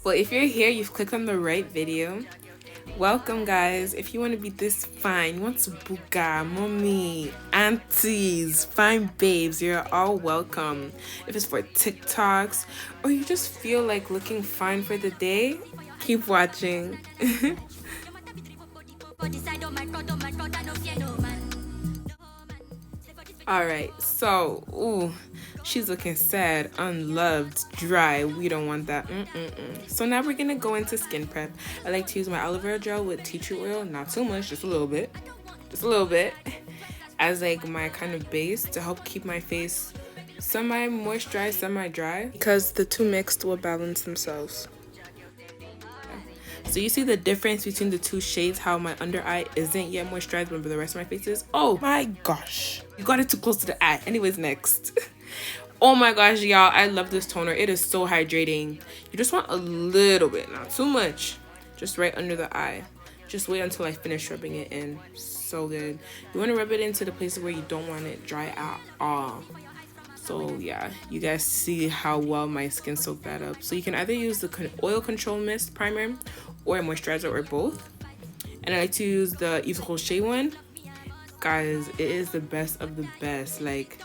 Well, if you're here, you've clicked on the right video. Welcome, guys. If you want to be this fine, you want to buga, mommy, aunties, fine babes, you're all welcome. If it's for TikToks or you just feel like looking fine for the day, keep watching. Alright, so, she's looking sad, unloved, dry. We don't want that. So now we're gonna go into skin prep. I like to use my aloe vera gel with tea tree oil, not too much, just a little bit, as like my kind of base to help keep my face semi-moisturized, semi-dry, because the two mixed will balance themselves. So you see the difference between the two shades, how my under eye isn't yet moisturized, but the rest of my face is. Oh my gosh, you got it too close to the eye. Anyways, next. Oh my gosh, y'all, I love this toner. It is so hydrating. You just want a little bit, not too much, just right under the eye. Just wait until I finish rubbing it in. So good. You want to rub it into the places where you don't want it dry at all. So yeah, you guys see how well my skin soaked that up. So you can either use the oil control mist primer or a moisturizer or both. And I like to use the Yves Rocher one. Guys, it is the best of the best. Like,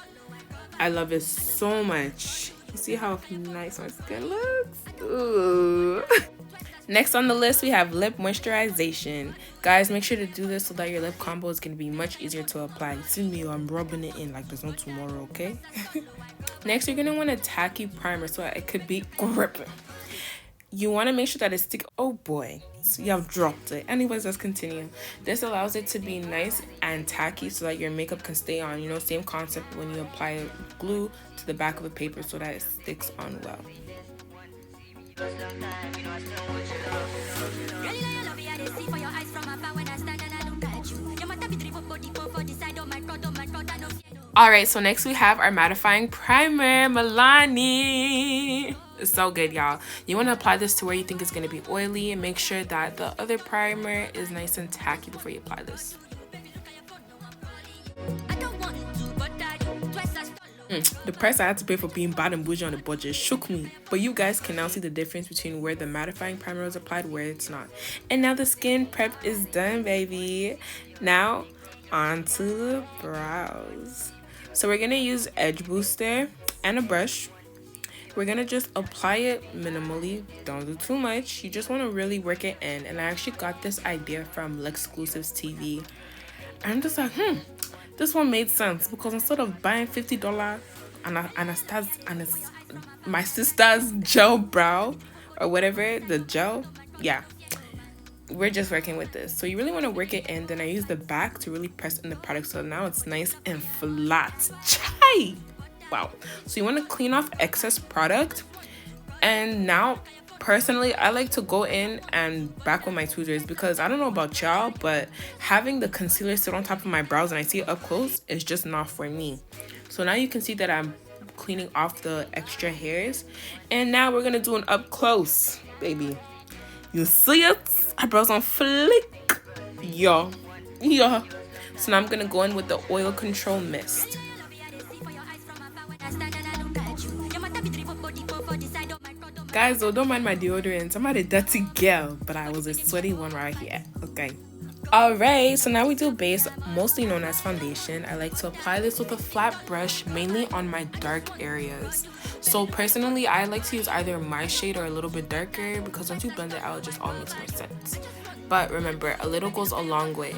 I love it so much. You see how nice my skin looks? Ooh. Next on the list, we have lip moisturization. Guys, make sure to do this so that your lip combo is going to be much easier to apply. See me, I'm rubbing it in like there's no tomorrow, okay? Next, you're going to want a tacky primer so it could be gripping. You want to make sure that it's sticky. Oh boy, so you have dropped it. Anyways, let's continue. This allows it to be nice and tacky so that your makeup can stay on. You know, same concept when you apply glue to the back of the paper so that it sticks on well. Alright, so next we have our mattifying primer, Milani. It's so good, y'all. You want to apply this to where you think it's going to be oily and make sure that the other primer is nice and tacky before you apply this. The price I had to pay for being bad and bougie on the budget shook me. But you guys can now see the difference between where the mattifying primer was applied, where it's not. And now the skin prep is done, baby. Now, onto the brows. So we're going to use Edge Booster and a brush. We're going to just apply it minimally. Don't do too much. You just want to really work it in. And I actually got this idea from L'Exclusives TV. I'm just like, this one made sense because instead of buying $50 my sister's gel brow or whatever, the gel, yeah, we're just working with this. So you really want to work it in. Then I use the back to really press in the product so now it's nice and flat. Chai! Wow. So you want to clean off excess product. And now, personally, I like to go in and back with my tweezers because I don't know about y'all, but having the concealer sit on top of my brows and I see it up close is just not for me. So now you can see that I'm cleaning off the extra hairs. And now we're going to do an up close, baby. You see it? My brows on flick. Yeah. So now I'm going to go in with the oil control mist. Guys, though, don't mind my deodorant. I'm not a dirty girl, but I was a sweaty one right here. Okay. Alright, so now we do base, mostly known as foundation. I like to apply this with a flat brush, mainly on my dark areas. So personally, I like to use either my shade or a little bit darker because once you blend it out, it just all makes more sense. But remember, a little goes a long way.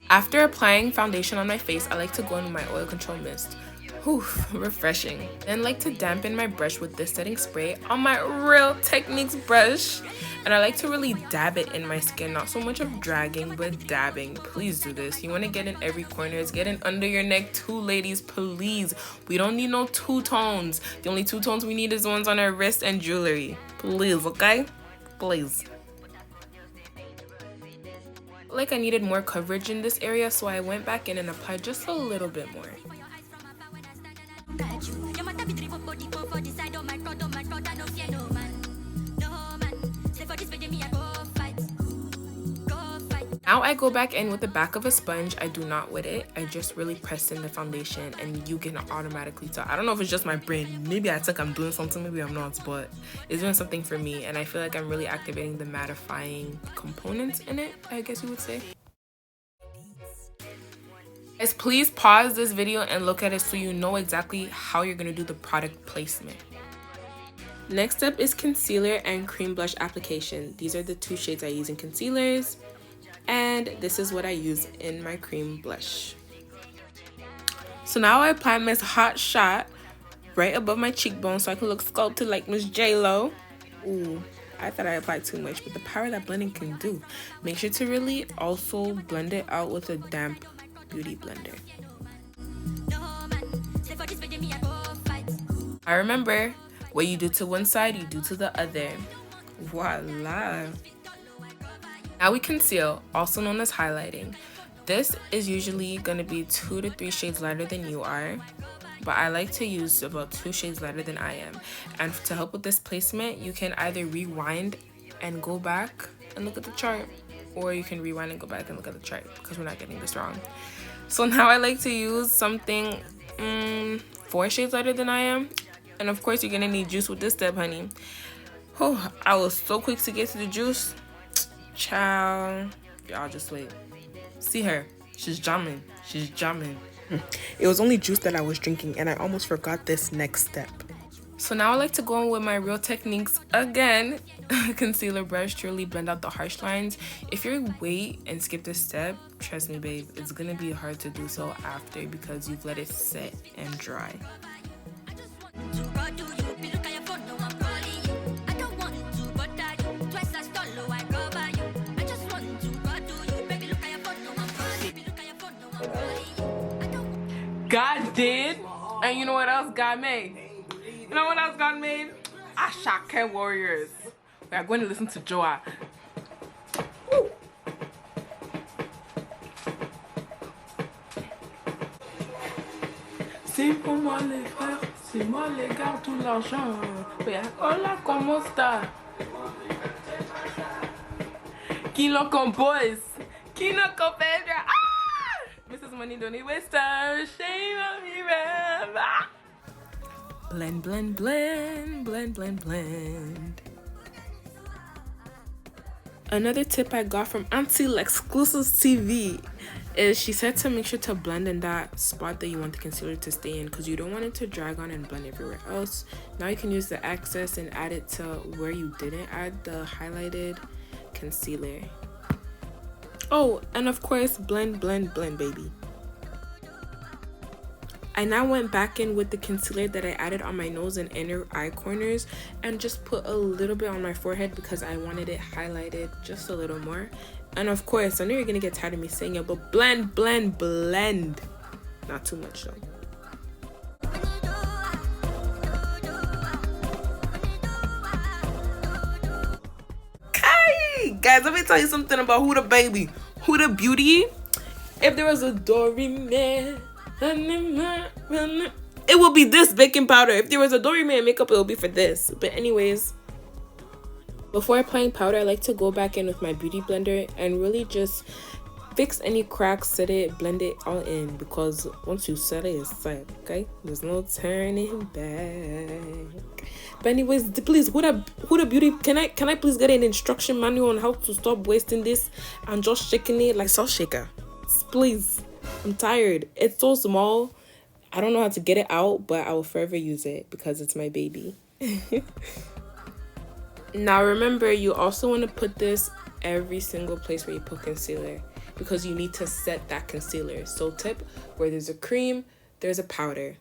After applying foundation on my face, I like to go in with my oil control mist. Whew, refreshing. Then like to dampen my brush with this setting spray on my Real Techniques brush. And I like to really dab it in my skin, not so much of dragging, but dabbing. Please do this. You want to get in every corner. Get in under your neck too, ladies, please. We don't need no two tones. The only two tones we need is the ones on our wrist and jewelry. Please, okay? Please. Like I needed more coverage in this area, so I went back in and applied just a little bit more. Now I go back in with the back of a sponge. I do not wet it. I just really press in the foundation and you can automatically tell. I don't know if it's just my brain. Maybe I think I'm doing something, maybe I'm not, but it's doing something for me. And I feel like I'm really activating the mattifying components in it, I guess you would say. Guys, please pause this video and look at it so you know exactly how you're going to do the product placement. Next up is concealer and cream blush application. These are the two shades I use in concealers. And this is what I use in my cream blush. So now I apply Miss Hot Shot right above my cheekbone so I can look sculpted like Miss J-Lo. Ooh, I thought I applied too much, but the power that blending can do. Make sure to really also blend it out with a damp beauty blender. I remember, what you do to one side, you do to the other. Voila. Now we conceal, also known as highlighting. This is usually going to be 2 to 3 shades lighter than you are, but I like to use about 2 shades lighter than I am. And to help with this placement, you can either rewind and go back and look at the chart, or you can rewind and go back and look at the chart because we're not getting this wrong. So now I like to use something 4 shades lighter than I am. And of course, you're going to need juice with this step, honey. Oh, I was so quick to get to the juice. Ciao. Y'all just wait. See her. She's jamming. She's jamming. It was only juice that I was drinking and I almost forgot this next step. So now I like to go in with my Real Techniques again. Concealer brush to really blend out the harsh lines. If you wait and skip this step, trust me, babe, it's going to be hard to do so after because you've let it set and dry. God did, and you know what else God made? You know what else God made? Ashake Warriors. We are going to listen to Joa. Woo. C'est pour moi les frères, c'est moi les gars, tout l'argent. Hola, comment ça? Qui lo compose? Qui no compose? Mrs. Money don't need waste time. Shame on me, man. Blend, blend, blend, blend, blend, blend. Another tip I got from Auntie Exclusive TV is she said to make sure to blend in that spot that you want the concealer to stay in because you don't want it to drag on and blend everywhere else. Now you can use the excess and add it to where you didn't add the highlighted concealer. Oh, and of course, blend, blend, blend, baby. I now went back in with the concealer that I added on my nose and inner eye corners and just put a little bit on my forehead because I wanted it highlighted just a little more. And of course, I know you're gonna get tired of me saying it, but blend, blend, blend. Not too much though. Guys, let me tell you something about Huda baby. Huda Beauty. If there was a Dory man, it will be this baking powder. If there was a Dory man makeup, it will be for this. But anyways, before applying powder, I like to go back in with my beauty blender and really just fix any cracks, set it, blend it all in, because once you set it, it's set, okay? There's no turning back. But anyways, please, Huda Beauty, can I please get an instruction manual on how to stop wasting this and just shaking it like salt shaker? Please, I'm tired. It's so small. I don't know how to get it out, but I will forever use it because it's my baby. Now remember, you also want to put this every single place where you put concealer because you need to set that concealer. So tip, where there's a cream, there's a powder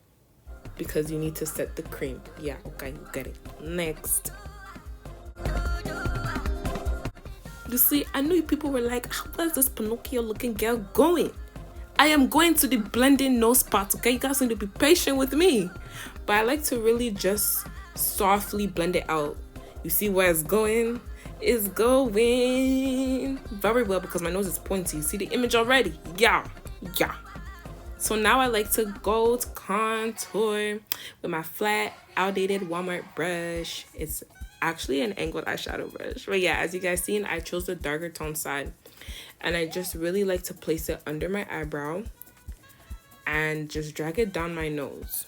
because you need to set the cream. Yeah, okay, you get it. Next. You see, I know you people were like, where's this Pinocchio looking girl going? I am going to the blending nose part, okay? You guys need to be patient with me. But I like to really just softly blend it out. You see where it's going? It's going very well because my nose is pointy. You see the image already? Yeah. So now I like to go to contour with my flat, outdated Walmart brush. It's actually an angled eyeshadow brush. But yeah, as you guys seen, I chose the darker tone side. And I just really like to place it under my eyebrow and just drag it down my nose.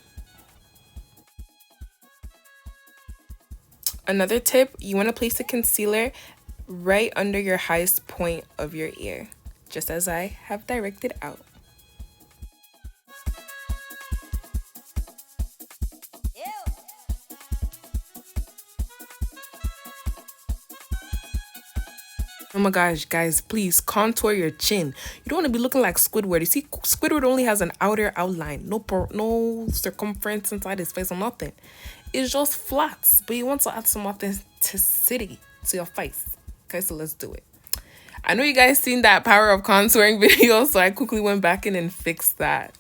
Another tip, you want to place the concealer right under your highest point of your ear, just as I have directed out. Oh my gosh, guys, please contour your chin. You don't want to be looking like Squidward. You see, Squidward only has an outer outline, no circumference inside his face or nothing. It's just flat, but you want to add some authenticity to your face. Okay, so let's do it. I know you guys seen that power of contouring video, so I quickly went back in and fixed that.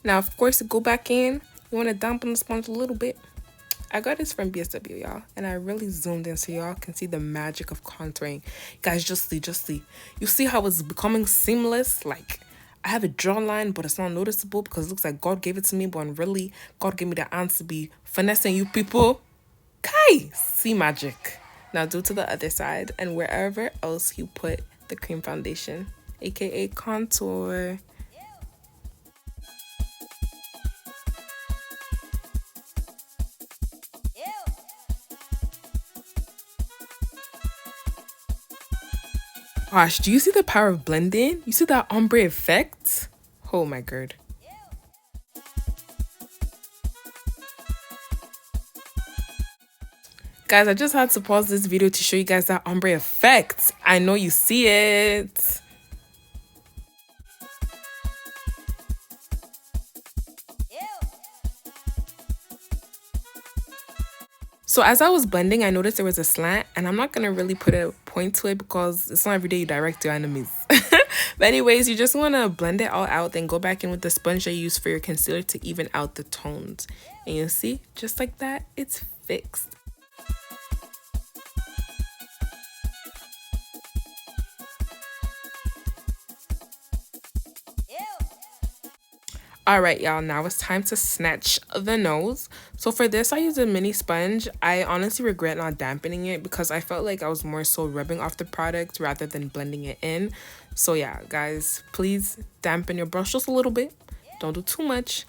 Now, of course, to go back in, you want to dampen the sponge a little bit. I got this from BSW, y'all, and I really zoomed in so y'all can see the magic of contouring. Guys, just see. You see how it's becoming seamless? Like, I have a jawline, but it's not noticeable because it looks like God gave it to me, but really, God gave me the hands to be finessing you people. Kai! See magic. Now do to the other side and wherever else you put the cream foundation, aka contour. Gosh, do you see the power of blending? You see that ombre effect? Oh my god. Guys, I just had to pause this video to show you guys that ombre effect. I know you see it. So as I was blending, I noticed there was a slant, and I'm not going to really put a point to it because it's not every day you direct your enemies. But anyways, you just want to blend it all out, then go back in with the sponge I use for your concealer to even out the tones. And you'll see, just like that, it's fixed. Alright, y'all, now it's time to snatch the nose. So for this, I use a mini sponge. I honestly regret not dampening it because I felt like I was more so rubbing off the product rather than blending it in. So yeah, guys, please dampen your brush just a little bit. Don't do too much.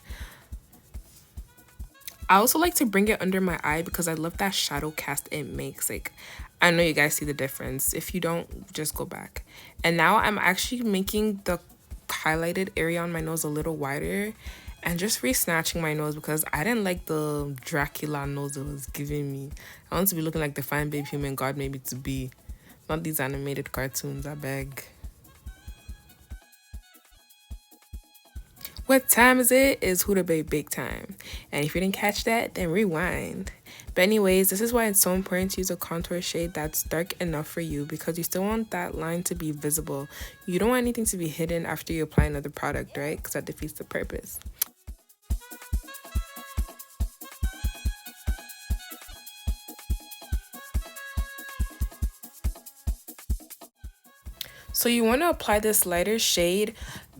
I also like to bring it under my eye because I love that shadow cast it makes. Like, I know you guys see the difference. If you don't, just go back. And now I'm actually making the highlighted area on my nose a little wider and just re-snatching my nose because I didn't like the Dracula nose it was giving me. I want to be looking like the fine babe human God made me to be, not these animated cartoons, I beg. What time is it? It's Huda Babe Bake time. And if you didn't catch that, then rewind. But anyways, this is why it's so important to use a contour shade that's dark enough for you because you still want that line to be visible. You don't want anything to be hidden after you apply another product, right? Because that defeats the purpose. So you want to apply this lighter shade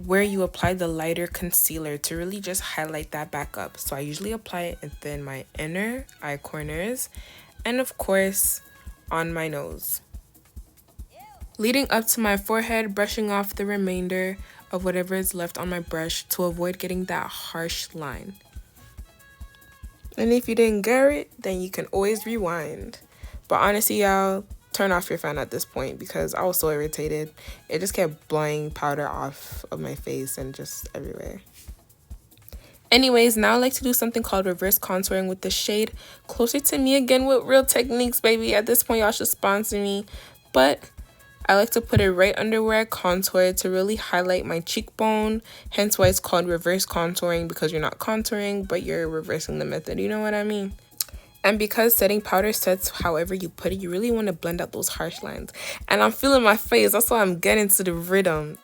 where you apply the lighter concealer to really just highlight that back up. So I usually apply it within my inner eye corners and of course on my nose. Leading up to my forehead, brushing off the remainder of whatever is left on my brush to avoid getting that harsh line. And if you didn't get it, then you can always rewind. But honestly, y'all, turn off your fan at this point because I was so irritated. It just kept blowing powder off of my face and just everywhere. Anyways, now I like to do something called reverse contouring with the shade Closer to Me again with Real Techniques, baby. At this point, y'all should sponsor me. But I like to put it right under where I contour to really highlight my cheekbone. Hence why it's called reverse contouring, because you're not contouring, but you're reversing the method. You know what I mean? And because setting powder sets however you put it, you really want to blend out those harsh lines. And I'm feeling my face. That's why I'm getting to the rhythm.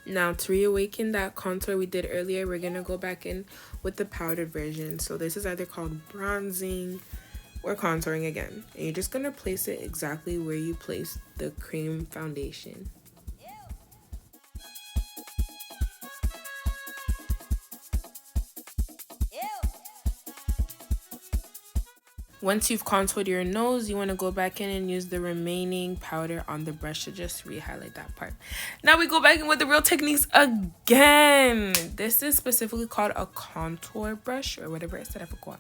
Now to reawaken that contour we did earlier, we're going to go back in with the powdered version. So this is either called bronzing or contouring again. And you're just going to place it exactly where you place the cream foundation. Once you've contoured your nose, you want to go back in and use the remaining powder on the brush to just re-highlight that part. Now we go back in with the Real Techniques again. This is specifically called a contour brush or whatever it said, I forgot.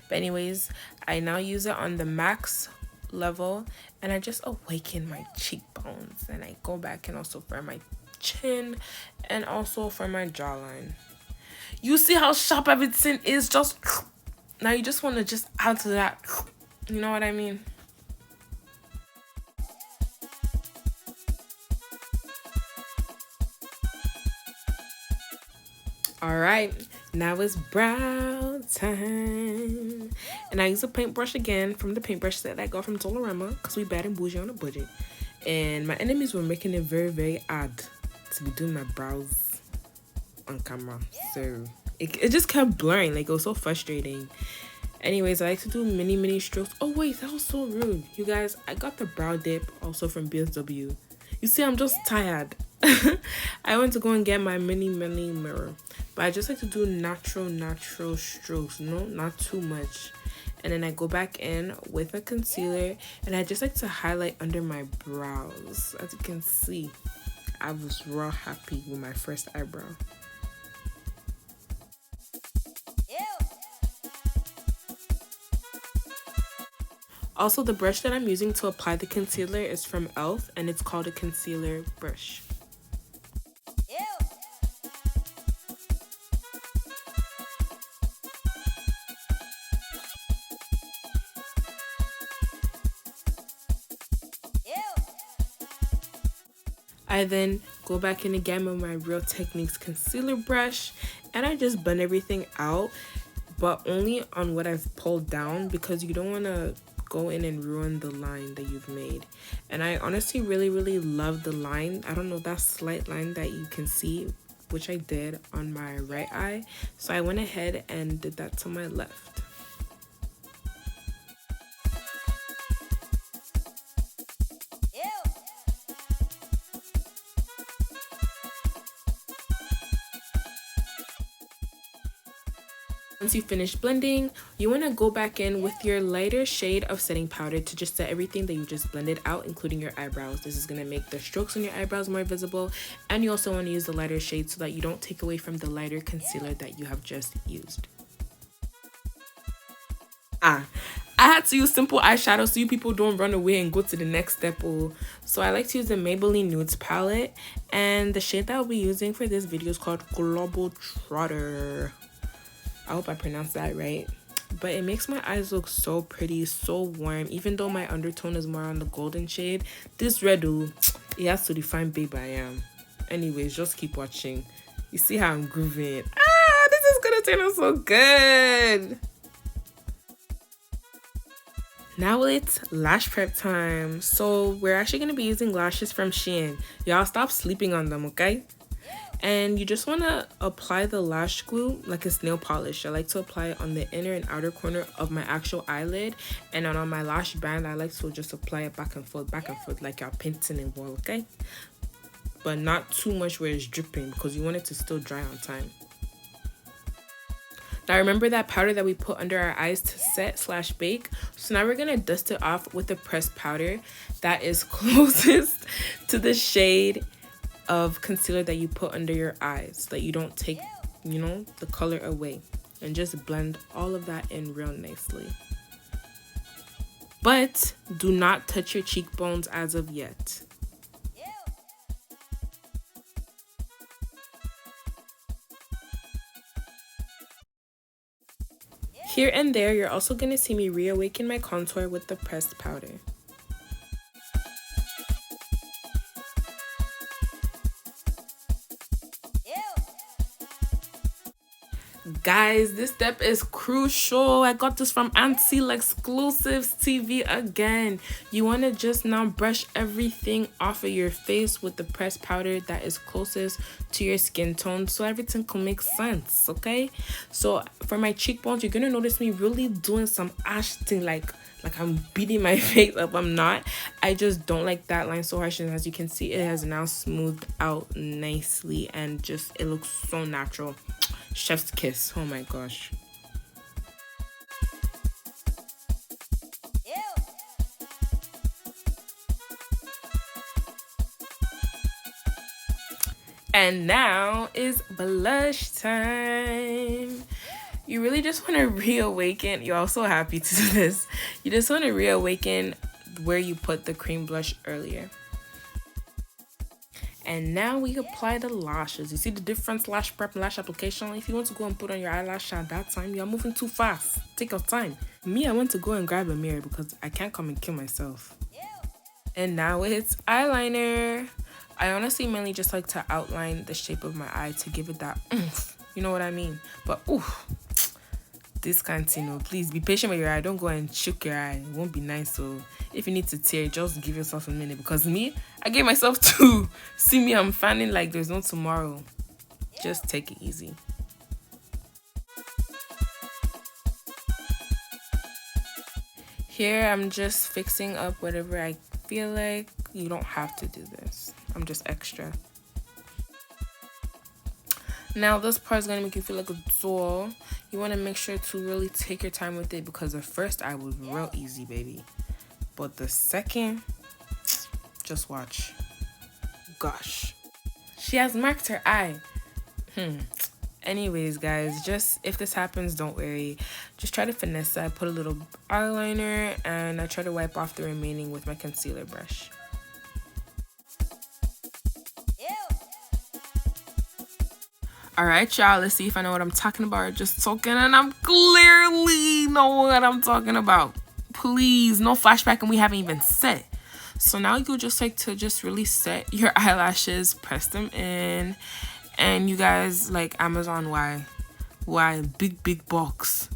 But anyways, I now use it on the max level and I just awaken my cheekbones, and I go back and also for my chin and also for my jawline. You see how sharp everything is? Just now you just want to just add to that, you know what I mean? All right, now it's brow time. And I use a paintbrush again from the paintbrush set that I got from Dollarama because we bad and bougie on a budget. And my enemies were making it very, very hard to be doing my brows on camera. So it just kept blurring. Like, it was so frustrating. Anyways, I like to do mini strokes. Oh, wait, that was so rude. You guys, I got the brow dip also from BSW. You see, I'm just tired. I went to go and get my mini mirror. But I just like to do natural strokes, no, not too much. And then I go back in with a concealer and I just like to highlight under my brows. As you can see, I was raw happy with my first eyebrow. Also, the brush that I'm using to apply the concealer is from e.l.f. and it's called a concealer brush. I then go back in again with my Real Techniques concealer brush and I just blend everything out, but only on what I've pulled down because you don't want to go in and ruin the line that you've made. And I honestly really love the line. I don't know, that slight line that you can see, which I did on my right eye. So I went ahead and did that to my left. Once you finish blending, you want to go back in with your lighter shade of setting powder to just set everything that you just blended out, including your eyebrows. This is going to make the strokes on your eyebrows more visible, and you also want to use the lighter shade so that you don't take away from the lighter concealer that you have just used. I had to use simple eyeshadow so you people don't run away and go to the next step. So I like to use the Maybelline Nudes palette, and the shade that I'll be using for this video is called Global Trotter. I hope I pronounced that right. But it makes my eyes look so pretty, so warm. Even though my undertone is more on the golden shade, this red, it has to define babe I am. Anyways, just keep watching. You see how I'm grooving. This is gonna turn out so good. Now it's lash prep time. So we're actually gonna be using lashes from Shein. Y'all stop sleeping on them, okay? And you just want to apply the lash glue like it's nail polish. I like to apply it on the inner and outer corner of my actual eyelid, and then on my lash band I like to just apply it back and forth like you're painting a wall, okay? But not too much where it's dripping because you want it to still dry on time. Now remember that powder that we put under our eyes to set / bake? So now we're going to dust it off with the pressed powder that is closest to the shade of concealer that you put under your eyes so that you don't take, you know, the color away, and just blend all of that in real nicely. But do not touch your cheekbones as of yet. Here and there, you're also going to see me reawaken my contour with the pressed powder. Guys, this step is crucial. I got this from Antipollution Exclusives TV again. You want to just now brush everything off of your face with the pressed powder that is closest to your skin tone so everything can make sense, okay? So for my cheekbones, you're going to notice me really doing some ash thing like I'm beating my face up. I'm not. I just don't like that line so harsh, and as you can see, it has now smoothed out nicely and just it looks so natural. Chef's kiss. Oh my gosh. And now is blush time. You really just want to reawaken. You're also happy to do this. You just want to reawaken where you put the cream blush earlier. And now we apply the lashes. You see the difference, lash prep and lash application? If you want to go and put on your eyelash at that time, you're moving too fast. Take your time. Me, I went to go and grab a mirror because I can't come and kill myself. And now it's eyeliner. I honestly mainly just like to outline the shape of my eye to give it that oomph. You know what I mean? But oof, this can't, you know, please be patient with your eye. Don't go and shook your eye. It won't be nice. So if you need to tear, just give yourself a minute. Because me, I gave myself two. See me, I'm fanning like there's no tomorrow. Just take it easy. Here, I'm just fixing up whatever I feel like. You don't have to do this. I'm just extra. Now, this part is going to make you feel like a doll. You want to make sure to really take your time with it because the first eye was real easy, baby. But the second, just watch. Gosh. She has marked her eye. Anyways, guys, just if this happens, don't worry. Just try to finesse it. I put a little eyeliner and I try to wipe off the remaining with my concealer brush. Alright, y'all, let's see if I know what I'm talking about or just talking, and I'm clearly know what I'm talking about. Please, no flashback, and we haven't even set. So now you just like to just really set your eyelashes, press them in, and you guys like Amazon, why big box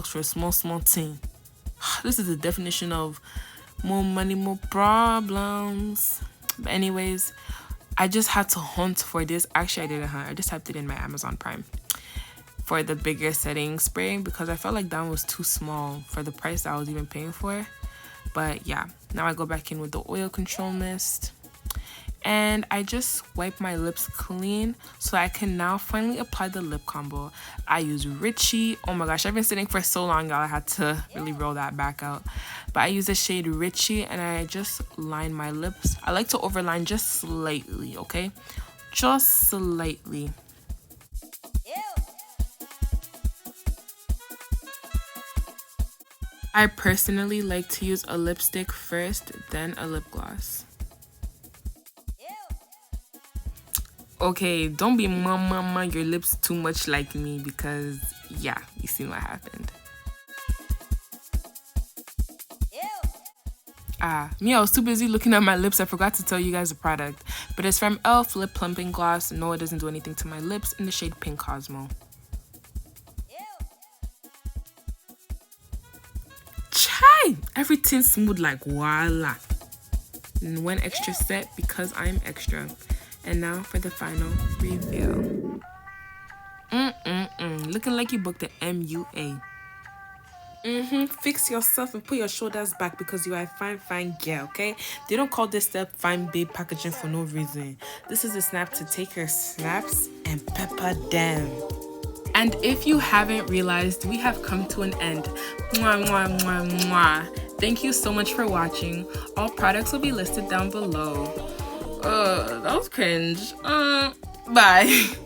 for a small thing. This is the definition of more money, more problems. But anyways, I just had to hunt for this. Actually, I didn't hunt. I just typed it in my Amazon Prime for the bigger setting spray because I felt like that one was too small for the price that I was even paying for. But yeah, now I go back in with the oil control mist. And I just wipe my lips clean so I can now finally apply the lip combo. I use Richie. Oh my gosh, I've been sitting for so long, y'all. I had to really roll that back out. But I use the shade Richie and I just line my lips. I like to overline just slightly, okay? Just slightly. I personally like to use a lipstick first, then a lip gloss. Okay, don't be mama your lips too much like me because yeah, you seen what happened. Me, I was too busy looking at my lips. I forgot to tell you guys the product, but it's from e.l.f. Lip Plumping Gloss. No, it doesn't do anything to my lips, in the shade Pink Cosmo. Chai! Everything smooth like voila. And one extra set because I'm extra. And now for the final reveal. Looking like you booked the MUA. Fix yourself and put your shoulders back because you are a fine girl, okay? They don't call this step fine babe packaging for no reason. This is a snap to take your snaps and pepper them. And if you haven't realized, we have come to an end. Mwah, mwah, mwah, mwah. Thank you so much for watching. All products will be listed down below. That was cringe. Bye.